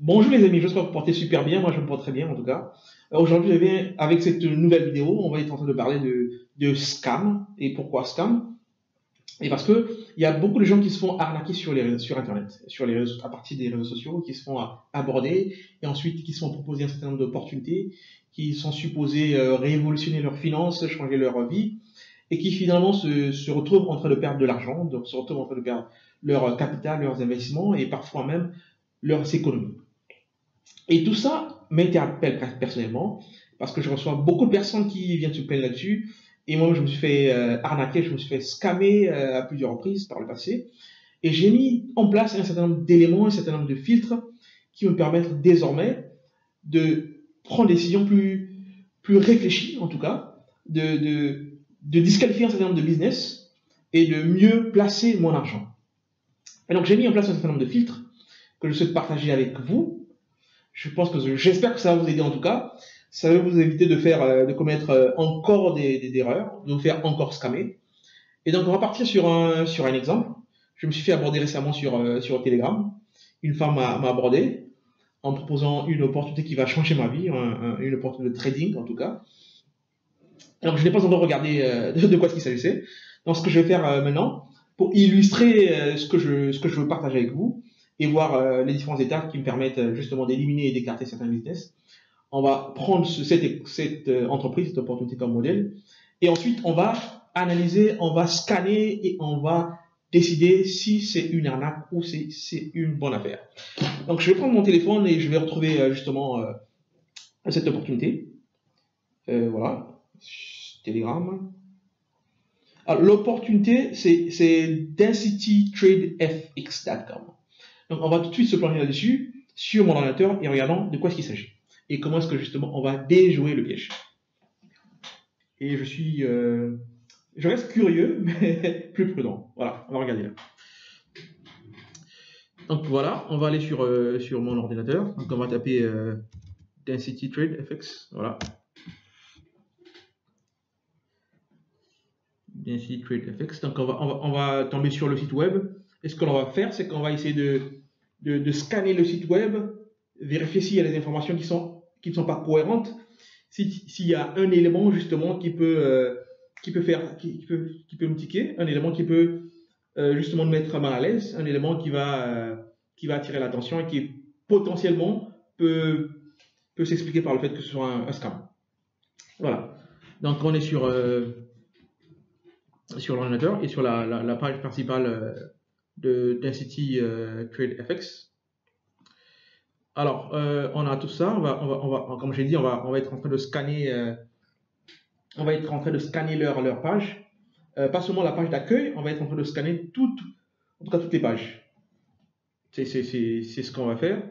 Bonjour les amis, j'espère que vous portez super bien, moi je me porte très bien en tout cas. Aujourd'hui, je viens avec cette nouvelle vidéo, on va être en train de parler de scam. Et pourquoi scam? Et parce que il y a beaucoup de gens qui se font arnaquer sur Internet, à partir des réseaux sociaux, qui se font aborder et ensuite qui se font proposer un certain nombre d'opportunités, qui sont supposées révolutionner leurs finances, changer leur vie, et qui finalement se retrouvent en train de perdre de l'argent, donc se retrouvent en train de perdre leur capital, leurs investissements et parfois même leurs économies. Et tout ça m'interpelle personnellement parce que je reçois beaucoup de personnes qui viennent se plaindre là-dessus. Et moi, je me suis fait arnaquer, je me suis fait scammer à plusieurs reprises par le passé. Et j'ai mis en place un certain nombre d'éléments, un certain nombre de filtres qui me permettent désormais de prendre des décisions plus réfléchies, en tout cas, de disqualifier un certain nombre de business et de mieux placer mon argent. Et donc, j'ai mis en place un certain nombre de filtres que je souhaite partager avec vous. J'espère que ça va vous aider en tout cas. Ça va vous éviter de commettre encore des erreurs, de vous faire encore scammer. Et donc, on va partir sur un exemple. Je me suis fait aborder récemment sur Telegram. Une femme m'a abordé en me proposant une opportunité qui va changer ma vie, une opportunité de trading en tout cas. Alors, je n'ai pas encore regardé de quoi il s'agissait. Donc, ce que je vais faire maintenant, pour illustrer ce que je veux partager avec vous et voir les différents étapes qui me permettent justement d'éliminer et d'écarter certains business, on va prendre cette entreprise, cette opportunité comme modèle, et ensuite on va analyser, on va scanner et on va décider si c'est une arnaque ou si c'est une bonne affaire. Donc, je vais prendre mon téléphone et je vais retrouver justement cette opportunité. Voilà, Telegram. Alors, l'opportunité, c'est densitytradefx.com. Donc, on va tout de suite se plonger là-dessus, sur mon ordinateur, et regardons de quoi est-ce qu'il s'agit. Et comment est-ce que, justement, on va déjouer le piège. Et je reste curieux, mais plus prudent. Voilà, on va regarder là. Donc, voilà, on va aller sur mon ordinateur. Donc, on va taper densitytradefx. Voilà. densitytradefx. Donc, on va tomber sur le site web. Et ce que l'on va faire, c'est qu'on va essayer de scanner le site web, vérifier s'il y a des informations qui ne sont pas cohérentes, s'il y a un élément justement qui peut me tiquer, un élément qui peut justement me mettre mal à l'aise, un élément qui va attirer l'attention et qui potentiellement peut s'expliquer par le fait que ce soit un scam. Voilà. Donc on est sur l'ordinateur et sur la page principale de Density Trade FX. Alors, on a tout ça. Comme j'ai dit, on va être en train de scanner, on va être en train de scanner leur page. Pas seulement la page d'accueil, on va être en train de scanner en tout cas toutes les pages. C'est ce qu'on va faire.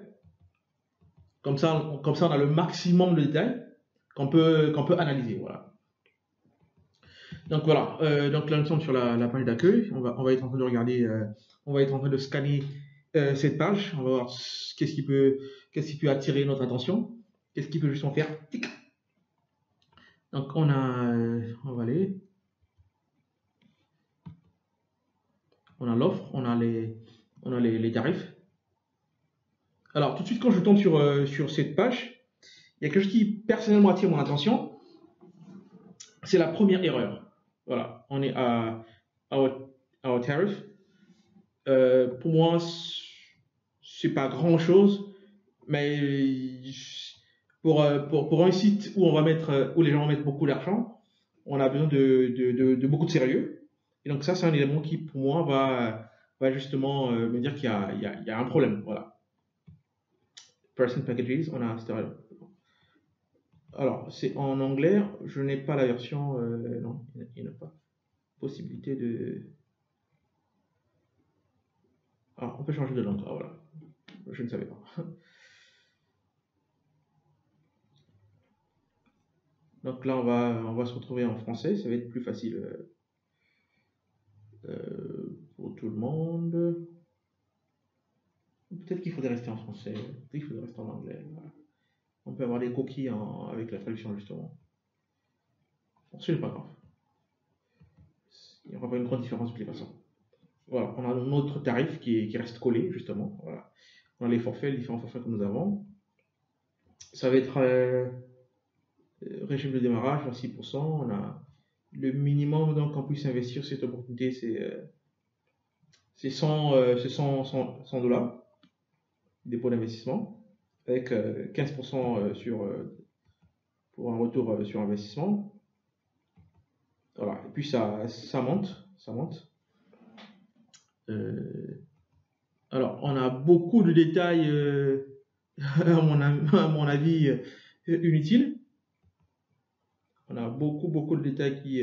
Comme ça, on a le maximum de détails qu'on peut analyser. Voilà. Donc voilà. Donc là, nous sommes sur la page d'accueil. On va être en train de regarder, on va être en train de scanner cette page. On va voir qu'est-ce qui peut attirer notre attention, qu'est-ce qui peut justement faire tic. Donc on va aller, on a l'offre, on a les tarifs. Alors tout de suite quand je tombe sur cette page, il y a quelque chose qui personnellement attire mon attention. C'est la première erreur. Voilà, on est à our tariff. Pour moi, c'est pas grand chose, mais pour un site où où les gens vont mettre beaucoup d'argent, on a besoin de beaucoup de sérieux. Et donc ça, c'est un élément qui, pour moi, va justement me dire qu'il y a un problème. Voilà. Person packages, on a alors, c'est en anglais, je n'ai pas la version, non, il n'y a pas possibilité de... Ah, on peut changer de langue, ah, voilà, je ne savais pas. Donc là, on va se retrouver en français, ça va être plus facile pour tout le monde. Peut-être qu'il faudrait rester en français, peut-être qu'il faudrait rester en anglais. Voilà. On peut avoir des coquilles avec la traduction, justement. Bon, ce n'est pas grave. Il n'y aura pas une grande différence de toutes les façons. Voilà, on a notre tarif qui reste collé, justement. Voilà. On a les forfaits, les différents forfaits que nous avons. Ça va être régime de démarrage à 6%. On a le minimum donc qu'on puisse investir sur cette opportunité, c'est 100 dollars dépôt d'investissement avec 15% pour un retour sur investissement. Voilà. Et puis ça monte, ça monte. Alors, on a beaucoup de détails, à mon avis, inutiles. On a beaucoup de détails qui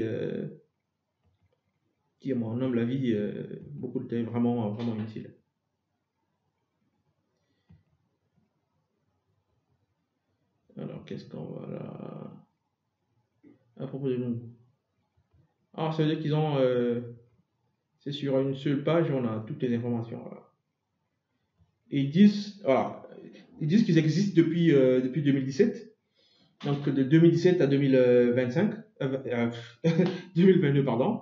à mon humble avis, beaucoup de détails vraiment inutiles. Alors, qu'est-ce qu'on va là à propos de nous? Alors, ça veut dire qu'ils ont, c'est sur une seule page, on a toutes les informations. Voilà. Et ils disent, voilà, ils disent qu'ils existent depuis 2017. Donc de 2017 à 2025, 2022 pardon.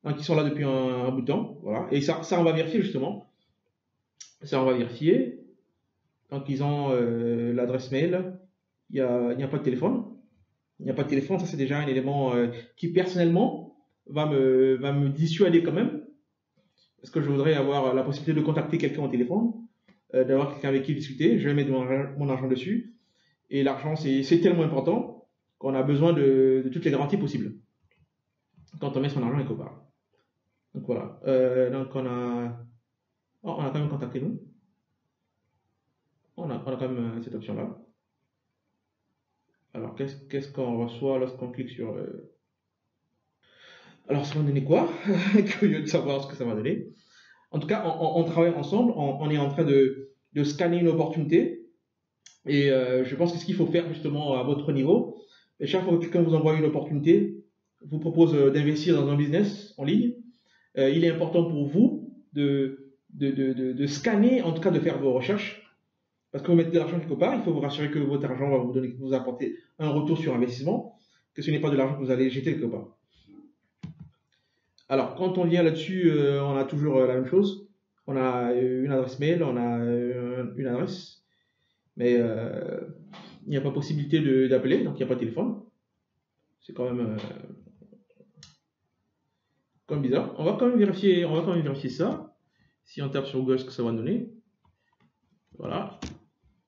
Donc ils sont là depuis un bout de temps, voilà. Et ça on va vérifier justement. Ça on va vérifier. Donc ils ont l'adresse mail. Il n'y a pas de téléphone. Il n'y a pas de téléphone. Ça c'est déjà un élément qui personnellement va me dissuader quand même, parce que je voudrais avoir la possibilité de contacter quelqu'un au téléphone, d'avoir quelqu'un avec qui discuter. Je vais mettre mon argent dessus. Et l'argent, c'est tellement important qu'on a besoin de toutes les garanties possibles quand on met son argent quelque part. Donc voilà. Donc on a quand même contacté nous. On a quand même cette option-là. Alors qu'est-ce qu'on reçoit lorsqu'on clique sur... Alors ça va donner quoi? Curieux de savoir ce que ça va donner. En tout cas, on travaille ensemble. On est en train de scanner une opportunité. Et je pense que ce qu'il faut faire justement à votre niveau, et chaque fois que quelqu'un vous envoie une opportunité, vous propose d'investir dans un business en ligne, il est important pour vous de scanner, en tout cas de faire vos recherches, parce que vous mettez de l'argent quelque part, il faut vous rassurer que votre argent va vous apporter un retour sur investissement, que ce n'est pas de l'argent que vous allez jeter quelque part. Alors, quand on vient là-dessus, on a toujours la même chose. On a une adresse mail, on a une adresse, mais il n'y a pas possibilité d'appeler, donc il n'y a pas de téléphone. C'est quand même bizarre. On va quand même vérifier ça. Si on tape sur Google, ce que ça va donner. Voilà.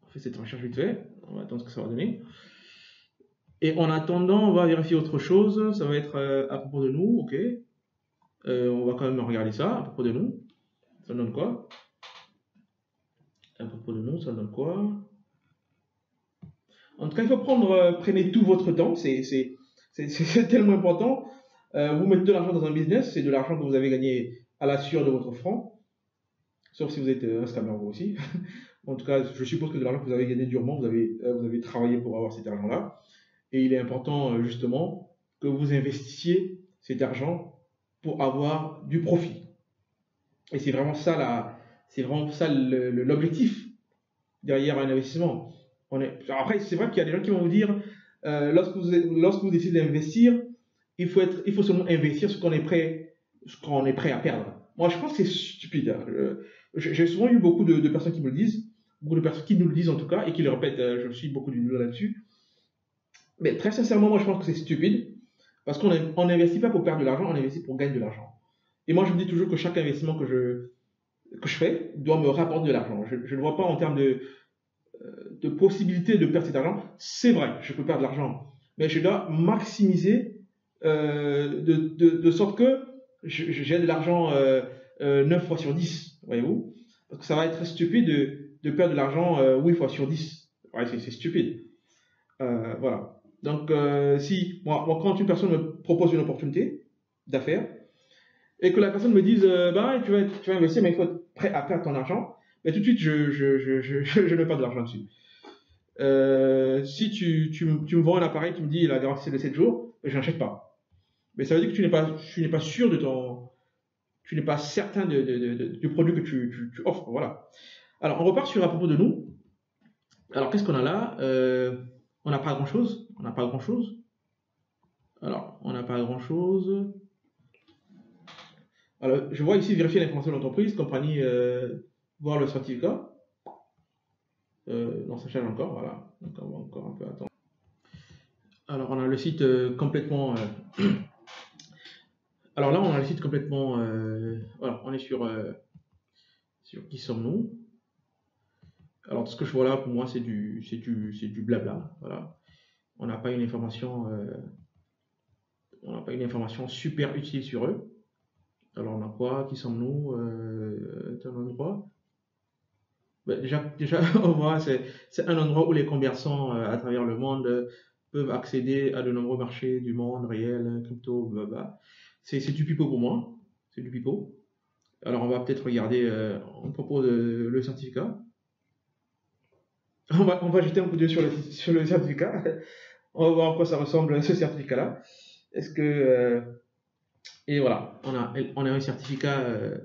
On fait cette recherche vite fait. On va attendre ce que ça va donner. Et en attendant, on va vérifier autre chose. Ça va être à propos de nous. Ok. On va quand même regarder ça. À propos de nous. Ça donne quoi? À propos de nous, ça donne quoi? En tout cas, il faut prenez tout votre temps. C'est tellement important. Vous mettez de l'argent dans un business, c'est de l'argent que vous avez gagné à la sueur de votre front. Sauf si vous êtes un scammer vous aussi. En tout cas, je suppose que de l'argent que vous avez gagné durement, vous avez travaillé pour avoir cet argent-là. Et il est important, justement, que vous investissiez cet argent pour avoir du profit. Et c'est vraiment ça l'objectif derrière un investissement. Après, c'est vrai qu'il y a des gens qui vont vous dire, lorsque vous décidez d'investir, il faut seulement investir ce qu'on est prêt à perdre. Moi, je pense que c'est stupide. J'ai souvent eu beaucoup de personnes qui me le disent, beaucoup de personnes qui nous le disent en tout cas, et qui le répètent. Je suis beaucoup de vidéos là-dessus. Mais très sincèrement, moi, je pense que c'est stupide, parce qu'on n'investit pas pour perdre de l'argent, on investit pour gagner de l'argent. Et moi, je me dis toujours que chaque investissement que je fais doit me rapporter de l'argent. Je ne vois pas en termes de possibilité de perdre cet argent. C'est vrai, je peux perdre de l'argent, mais je dois maximiser de sorte que j'ai de l'argent 9 fois sur 10, voyez-vous. Parce que ça va être stupide de perdre de l'argent 8 fois sur 10. Ouais, c'est stupide. Voilà. Donc, si moi, quand une personne me propose une opportunité d'affaires et que la personne me dise, bah, tu vas investir, mais il faut être prêt à perdre ton argent, mais tout de suite, je ne mets pas de l'argent dessus. Si tu me vends un appareil qui me dit la garantie c'est de 7 jours, je n'achète pas. Mais ça veut dire que tu n'es pas sûr tu n'es pas certain du produit que tu offres. Voilà. Alors, on repart sur à propos de nous. Alors, qu'est-ce qu'on a là? On n'a pas grand-chose. On n'a pas grand-chose. Alors, on n'a pas grand-chose. Alors, je vois ici vérifier l'information de l'entreprise, compagnie, voir le certificat. Non, ça charge encore, voilà. Donc on va encore un peu attendre. Alors on a le site complètement. Alors là, on a le site complètement. Voilà, on est sur qui sommes-nous. Alors tout ce que je vois là, pour moi, c'est du blabla. Voilà. On n'a pas une information. On n'a pas une information super utile sur eux. Alors on a quoi? Qui sommes-nous? Un endroit. Ben, déjà, on voit, c'est un endroit où les commerçants à travers le monde peuvent accéder à de nombreux marchés du monde réel, crypto, blablabla. C'est du pipeau pour moi. C'est du pipeau. Alors on va peut-être regarder, on propose le certificat. On va jeter un coup d'œil sur le certificat. On va voir à quoi ça ressemble ce certificat-là. Est-ce que et voilà, on a un certificat. Euh,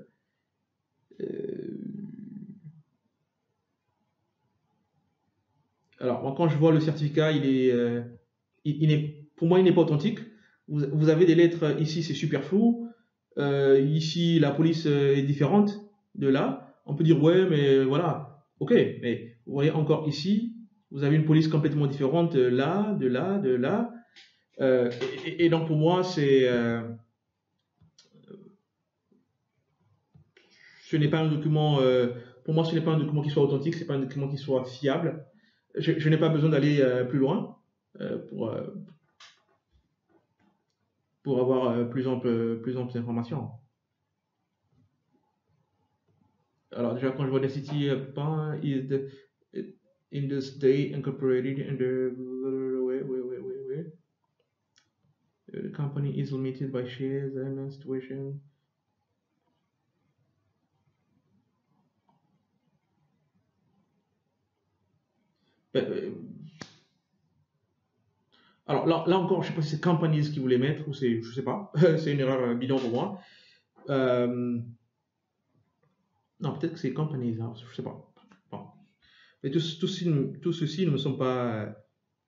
alors moi, quand je vois le certificat, pour moi il n'est pas authentique. Vous avez des lettres ici, c'est super flou. Ici, la police est différente de là. On peut dire ouais, mais voilà, ok. Mais vous voyez encore ici, vous avez une police complètement différente là, de là, de là. Et donc pour moi, ce n'est pas un document. Pour moi, ce n'est pas un document qui soit authentique, c'est pas un document qui soit fiable. Je n'ai pas besoin d'aller plus loin euh, pour, euh, pour avoir plus ample d'informations. Alors déjà, quand je vois the city is in the state incorporated under wait. The company is limited by shares and situation. Alors là encore, je ne sais pas si c'est companies qui voulait mettre ou je sais pas, c'est une erreur bidon pour moi. Non, peut-être que c'est companies, hein, je sais pas. Bon. Mais tout ceci ne me sont pas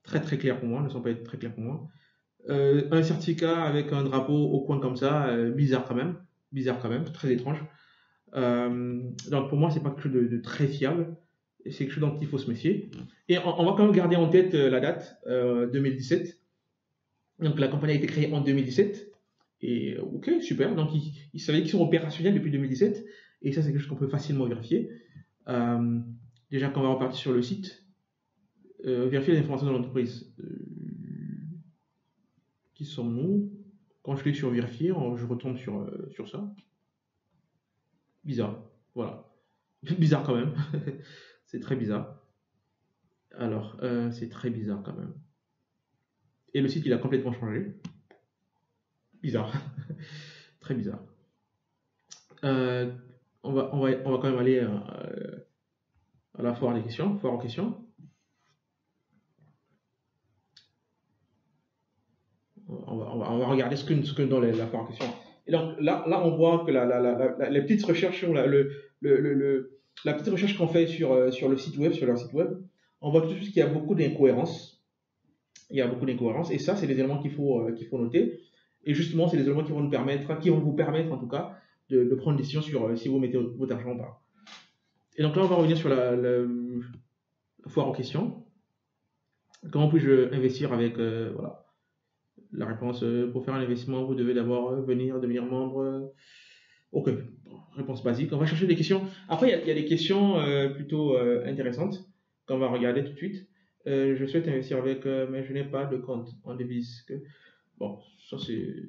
très très clairs pour moi, ne sont pas très clairs pour moi. Un certificat avec un drapeau au coin comme ça, bizarre quand même, très étrange. Donc pour moi, c'est pas quelque chose de très fiable, c'est quelque chose dont il faut se méfier. Et on va quand même garder en tête la date 2017. Donc la compagnie a été créée en 2017. Et ok, super. Donc ils savaient qu'ils sont opérationnels depuis 2017. Et ça, c'est quelque chose qu'on peut facilement vérifier. Euh, Déjà, quand on va repartir sur le site, vérifier les informations de l'entreprise. Qui sommes-nous? Quand je clique sur vérifier, je retombe sur ça. Bizarre. Voilà. Bizarre quand même. C'est très bizarre. Alors, c'est très bizarre quand même. Et le site, il a complètement changé. Bizarre. Très bizarre. Euh, on va quand même aller à la foire foire en question. On va regarder ce que dans la foire en question. Et donc là on voit que les petites recherches, la petite recherche qu'on fait sur le site web, sur leur site web, on voit tout de suite qu'il y a beaucoup d'incohérences. Il y a beaucoup d'incohérences. Et ça, c'est des éléments qu'il faut noter. Et justement, c'est des éléments qui vont vous permettre en tout cas de prendre une décision sur si vous mettez votre argent ou pas. Et donc là, on va revenir sur la foire en question. Comment puis-je investir avec voilà. La réponse, pour faire un investissement, vous devez d'abord devenir membre. Ok, réponse basique. On va chercher des questions. Après, il y a des questions plutôt intéressantes qu'on va regarder tout de suite. Je souhaite investir avec, mais je n'ai pas de compte en devise. Bon, ça c'est.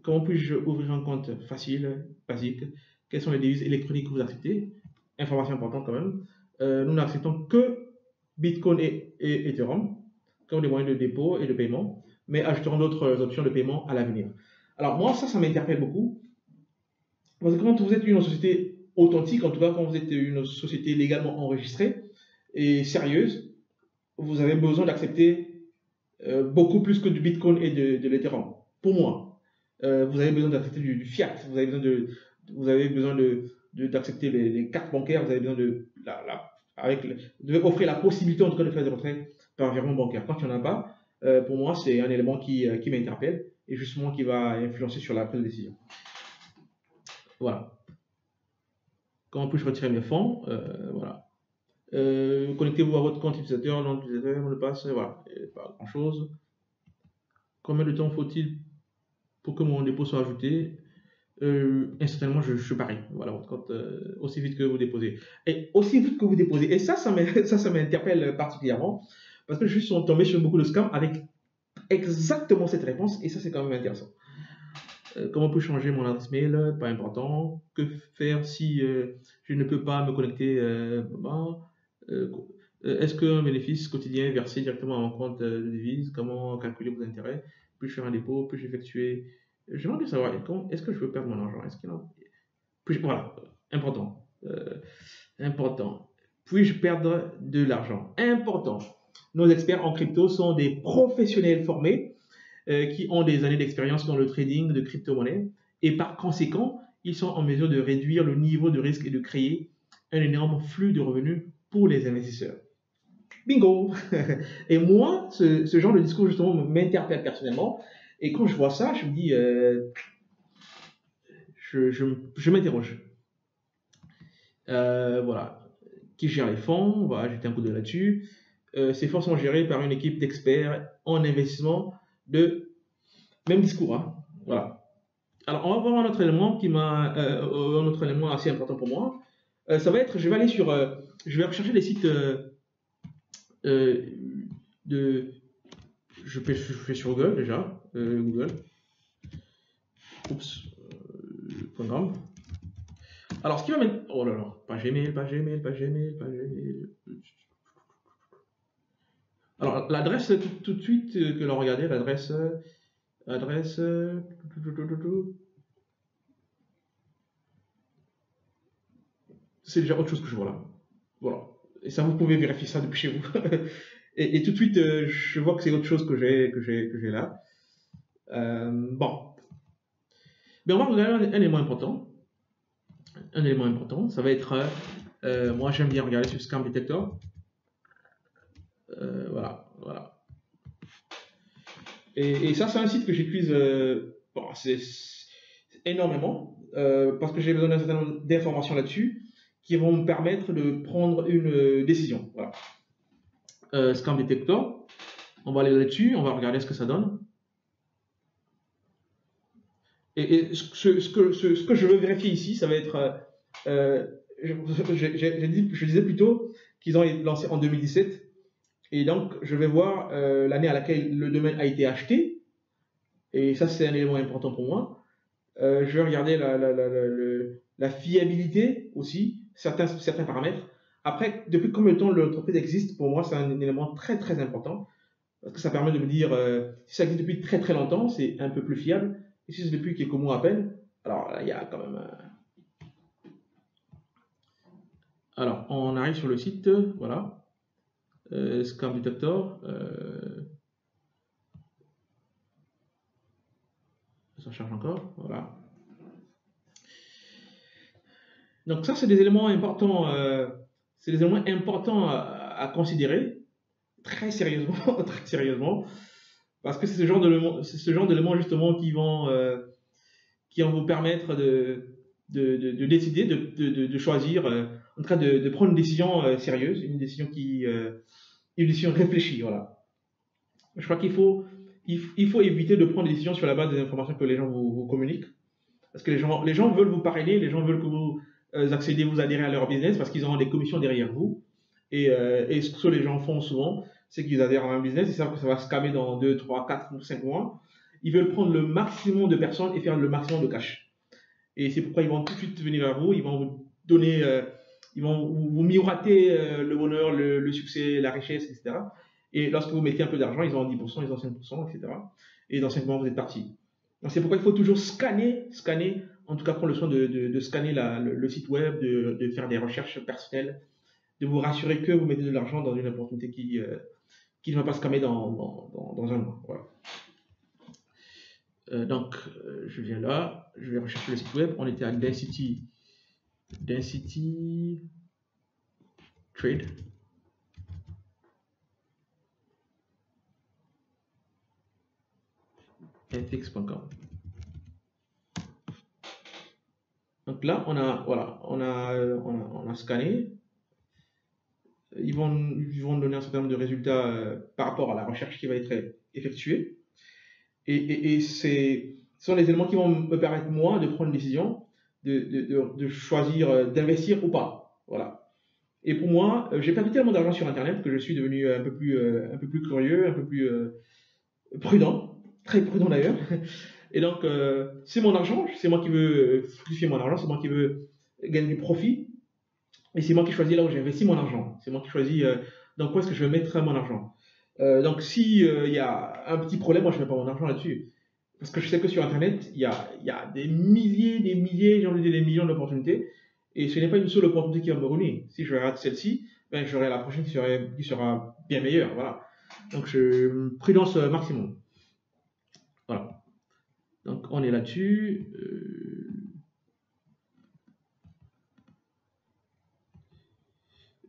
Comment puis-je ouvrir un compte facile, basique? Quelles sont les devises électroniques que vous acceptez? Information importante quand même. Nous n'acceptons que Bitcoin et Ethereum comme des moyens de dépôt et de paiement, mais ajouterons d'autres options de paiement à l'avenir. Alors moi, ça m'interpelle beaucoup, parce que quand vous êtes une société authentique, en tout cas quand vous êtes une société légalement enregistrée et sérieuse, vous avez besoin d'accepter beaucoup plus que du Bitcoin et de l'Ethereum. Pour moi, vous avez besoin d'accepter du fiat, vous avez besoin d'accepter les cartes bancaires, vous avez besoin de offrir la possibilité en tout cas de faire des retraits par virement bancaire. Quand il n'y en a pas, pour moi, c'est un élément qui m'interpelle et justement qui va influencer sur la prise de décision. Voilà. Comment puis-je retirer mes fonds? Voilà. Connectez-vous à votre compte utilisateur, nom d'utilisateur, mot de passe, voilà, pas grand chose. Combien de temps faut-il pour que mon dépôt soit ajouté? Instantanément, je parie. Voilà, votre compte, aussi vite que vous déposez. Et aussi vite que vous déposez. Et ça m'interpelle particulièrement parce que je suis tombé sur beaucoup de scams avec exactement cette réponse et ça, c'est quand même intéressant. Comment peut changer mon adresse mail? Pas important. Que faire si je ne peux pas me connecter? Euh, Est-ce qu'un bénéfice quotidien est versé directement à mon compte de devise? Comment calculer vos intérêts? Puis-je faire un dépôt? Puis-je effectuer? J'aimerais bien savoir, est-ce que je peux perdre mon argent? Est-ce qu'il en... Voilà, important. Important. Puis-je perdre de l'argent? Important. Nos experts en crypto sont des professionnels formés qui ont des années d'expérience dans le trading de crypto-monnaies et par conséquent, ils sont en mesure de réduire le niveau de risque et de créer un énorme flux de revenus pour les investisseurs. Bingo! Et moi, ce genre de discours justement m'interpelle personnellement et quand je vois ça, je me dis, je m'interroge. Voilà. Qui gère les fonds? Voilà, jeter un coup d'œil là-dessus. Ces fonds sont gérés par une équipe d'experts en investissement de même discours. Hein. Voilà. Alors, on va voir un autre élément un autre élément assez important pour moi. Ça va être, je vais rechercher les sites euh, de, je fais sur Google déjà, Google. Oups, programme. Alors, ce qui va mettre, oh là là, page email. Alors, l'adresse tout de suite que l'on regardait, l'adresse, c'est déjà autre chose que je vois là. Voilà. Et ça, vous pouvez vérifier ça depuis chez vous. et tout de suite, je vois que c'est autre chose que j'ai là. Bon. Mais on va regarder un élément important. Un élément important, ça va être, moi j'aime bien regarder sur Scam Detector. Voilà. Et ça, c'est un site que j'utilise énormément parce que j'ai besoin d'un certain nombre d'informations là-dessus qui vont me permettre de prendre une décision. Voilà. Scam Detector, on va aller là-dessus, on va regarder ce que ça donne. Et ce que je veux vérifier ici, ça va être, je disais plutôt qu'ils ont été lancés en 2017, et donc je vais voir l'année à laquelle le domaine a été acheté, et ça c'est un élément important pour moi. Je vais regarder la fiabilité aussi, certains paramètres. Après, depuis combien de temps l'entreprise existe, pour moi c'est un élément très très important, parce que ça permet de me dire si ça existe depuis très très longtemps, c'est un peu plus fiable. Et si c'est depuis quelques mois à peine, alors là, il y a quand même. Alors, on arrive sur le site, voilà. Scam Detector. Ça charge encore, voilà. Donc ça, c'est des éléments importants. C'est des éléments importants à considérer très sérieusement, très sérieusement, parce que c'est ce genre d'éléments justement qui vont vous permettre de décider, de choisir, en tout cas de prendre une décision sérieuse, une décision réfléchie, voilà. Je crois il faut éviter de prendre des décisions sur la base des informations que les gens vous communiquent, parce que les gens veulent vous parrainer, les gens veulent que vous accédez, vous adhérez à leur business, parce qu'ils auront des commissions derrière vous, et ce que les gens font souvent, c'est qu'ils adhèrent à un business, ils savent que ça va se calmer dans 2, 3, 4 ou 5 mois, ils veulent prendre le maximum de personnes et faire le maximum de cash. Et c'est pourquoi ils vont tout de suite venir vers vous, ils vont vous donner, ils vont vous miroiter le bonheur, le succès, la richesse, etc. Et lorsque vous mettez un peu d'argent, ils ont 10%, ils ont 5%, etc. Et dans 5 mois, vous êtes parti. Donc c'est pourquoi il faut toujours scanner, en tout cas prendre le soin de scanner le site web, de faire des recherches personnelles, de vous rassurer que vous mettez de l'argent dans une opportunité qui ne va pas scammer dans un mois. Voilà. Donc, je viens là, je vais rechercher le site web. On était à Density Trade. FX.com. Donc là, on a scanné. ils vont donner un certain nombre de résultats par rapport à la recherche qui va être effectuée. Et ce sont les éléments qui vont me permettre, moi, de prendre une décision, de choisir d'investir ou pas. Voilà. Et pour moi, j'ai perdu tellement d'argent sur Internet que je suis devenu un peu plus curieux, un peu plus prudent, très prudent d'ailleurs. Et donc, c'est mon argent, c'est moi qui veux fructifier mon argent, c'est moi qui veux gagner du profit. Et c'est moi qui choisis là où j'investis mon argent. C'est moi qui choisis dans quoi est-ce que je vais mettre mon argent. Donc, si il y a un petit problème, moi je ne mets pas mon argent là-dessus. Parce que je sais que sur Internet, il y a des milliers, j'ai envie de dire des millions d'opportunités. Et ce n'est pas une seule opportunité qui va me ruiner. Si je rate celle-ci, ben, j'aurai la prochaine qui sera bien meilleure. Voilà. Donc, prudence maximum. Voilà. Donc, on est là-dessus.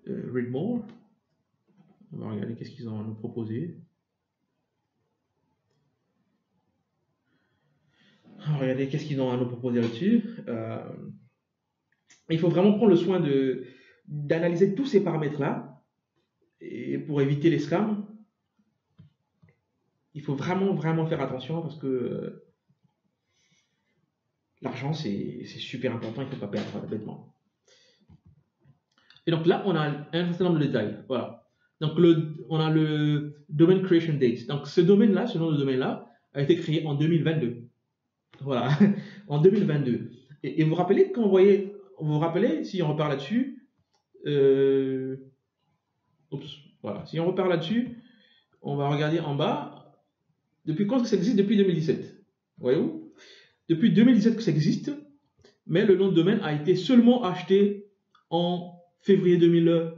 Read more. On va regarder qu'est-ce qu'ils ont à nous proposer. On va regarder qu'est-ce qu'ils ont à nous proposer là-dessus. Il faut vraiment prendre le soin d'analyser tous ces paramètres-là. Et pour éviter les scams, il faut vraiment, vraiment faire attention parce que l'argent, c'est super important, il ne faut pas perdre bêtement. Et donc là, on a un certain nombre de détails. Voilà. Donc, on a le Domain Creation Date. Donc, ce domaine-là, ce nom de domaine-là, a été créé en 2022. Voilà, en 2022. Et vous vous rappelez, vous vous rappelez, si on repart là-dessus, voilà, si on repart là-dessus, on va regarder en bas. Depuis quand ça existe? Depuis 2017. Voyez-vous? Depuis 2017 que ça existe, mais le nom de domaine a été seulement acheté en février 2000.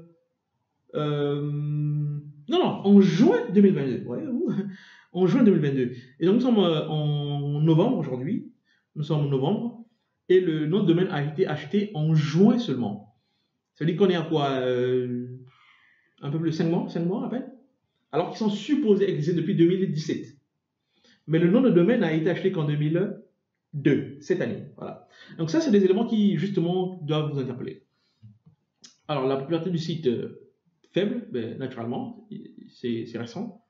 En juin 2022. Voyez-vous? En juin 2022. Et donc nous sommes en novembre aujourd'hui. Nous sommes en novembre. Et le nom de domaine a été acheté en juin seulement. Ça veut dire qu'on est à quoi un peu plus de 5 mois à peine. Alors qu'ils sont supposés exister depuis 2017. Mais le nom de domaine a été acheté qu'en 2002, cette année. Voilà. Donc ça, c'est des éléments qui, justement, doivent vous interpeller. Alors, la popularité du site, faible, ben, naturellement, c'est récent.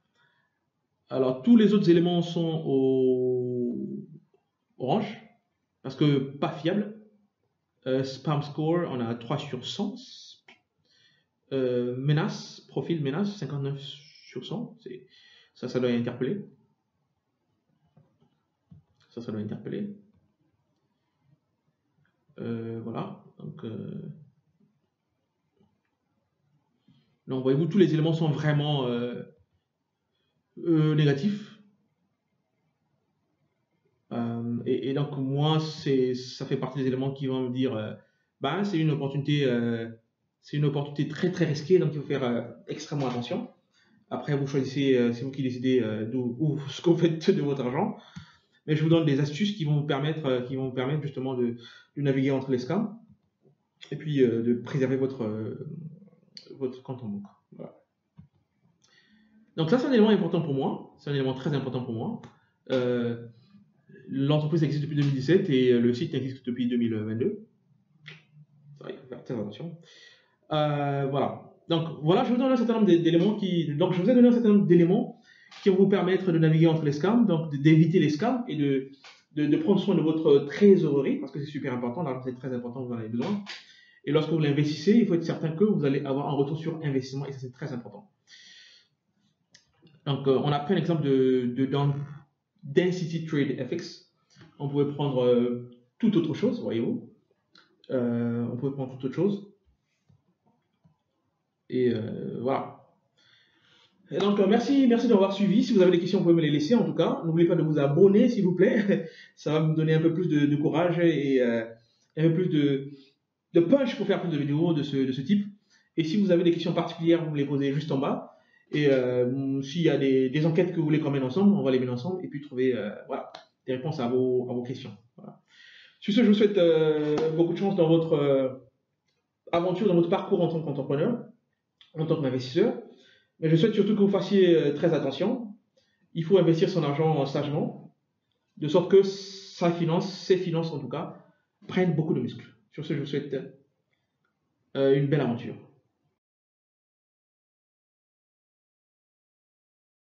Alors, tous les autres éléments sont au orange, parce que pas fiable. Spam score, on a 3 sur 100. Menace, profil menace, 59 sur 100. Ça doit interpeller. Ça doit interpeller. Voilà. Donc, voyez-vous, tous les éléments sont vraiment négatifs. Et donc, moi, ça fait partie des éléments qui vont me dire c'est une opportunité très très risquée, donc il faut faire extrêmement attention. Après, vous choisissez, c'est vous qui décidez ce que vous faites de votre argent. Mais je vous donne des astuces qui vont vous permettre justement de naviguer entre les scams et puis de préserver votre compte en banque. Voilà. Donc ça, c'est un élément important pour moi. C'est un élément très important pour moi. L'entreprise existe depuis 2017 et le site existe depuis 2022. Ça, il faut faire très attention. Voilà. Donc voilà, je vous donne un certain nombre d'éléments Donc je vous ai donné un certain nombre d'éléments qui vont vous permettre de naviguer entre les scams, donc d'éviter les scams et de prendre soin de votre trésorerie, parce que c'est super important, l'argent c'est très important, vous en avez besoin. Et lorsque vous l'investissez, il faut être certain que vous allez avoir un retour sur investissement, et ça c'est très important. Donc on a pris un exemple dans Density Trade FX. On pouvait prendre toute autre chose, voyez-vous. On pouvait prendre toute autre chose. Et voilà. Et donc, merci d'avoir suivi. Si vous avez des questions, vous pouvez me les laisser en tout cas. N'oubliez pas de vous abonner, s'il vous plaît. Ça va me donner un peu plus de courage et un peu plus de punch pour faire plus de vidéos de ce type. Et si vous avez des questions particulières, vous me les posez juste en bas. Et s'il y a des enquêtes que vous voulez qu'on mène ensemble, on va les mener ensemble et puis trouver des réponses à vos questions. Voilà. Sur ce, je vous souhaite beaucoup de chance dans votre aventure, dans votre parcours en tant qu'entrepreneur, en tant qu'investisseur. Mais je souhaite surtout que vous fassiez très attention. Il faut investir son argent sagement, de sorte que ses finances en tout cas, prennent beaucoup de muscles. Sur ce, je vous souhaite une belle aventure.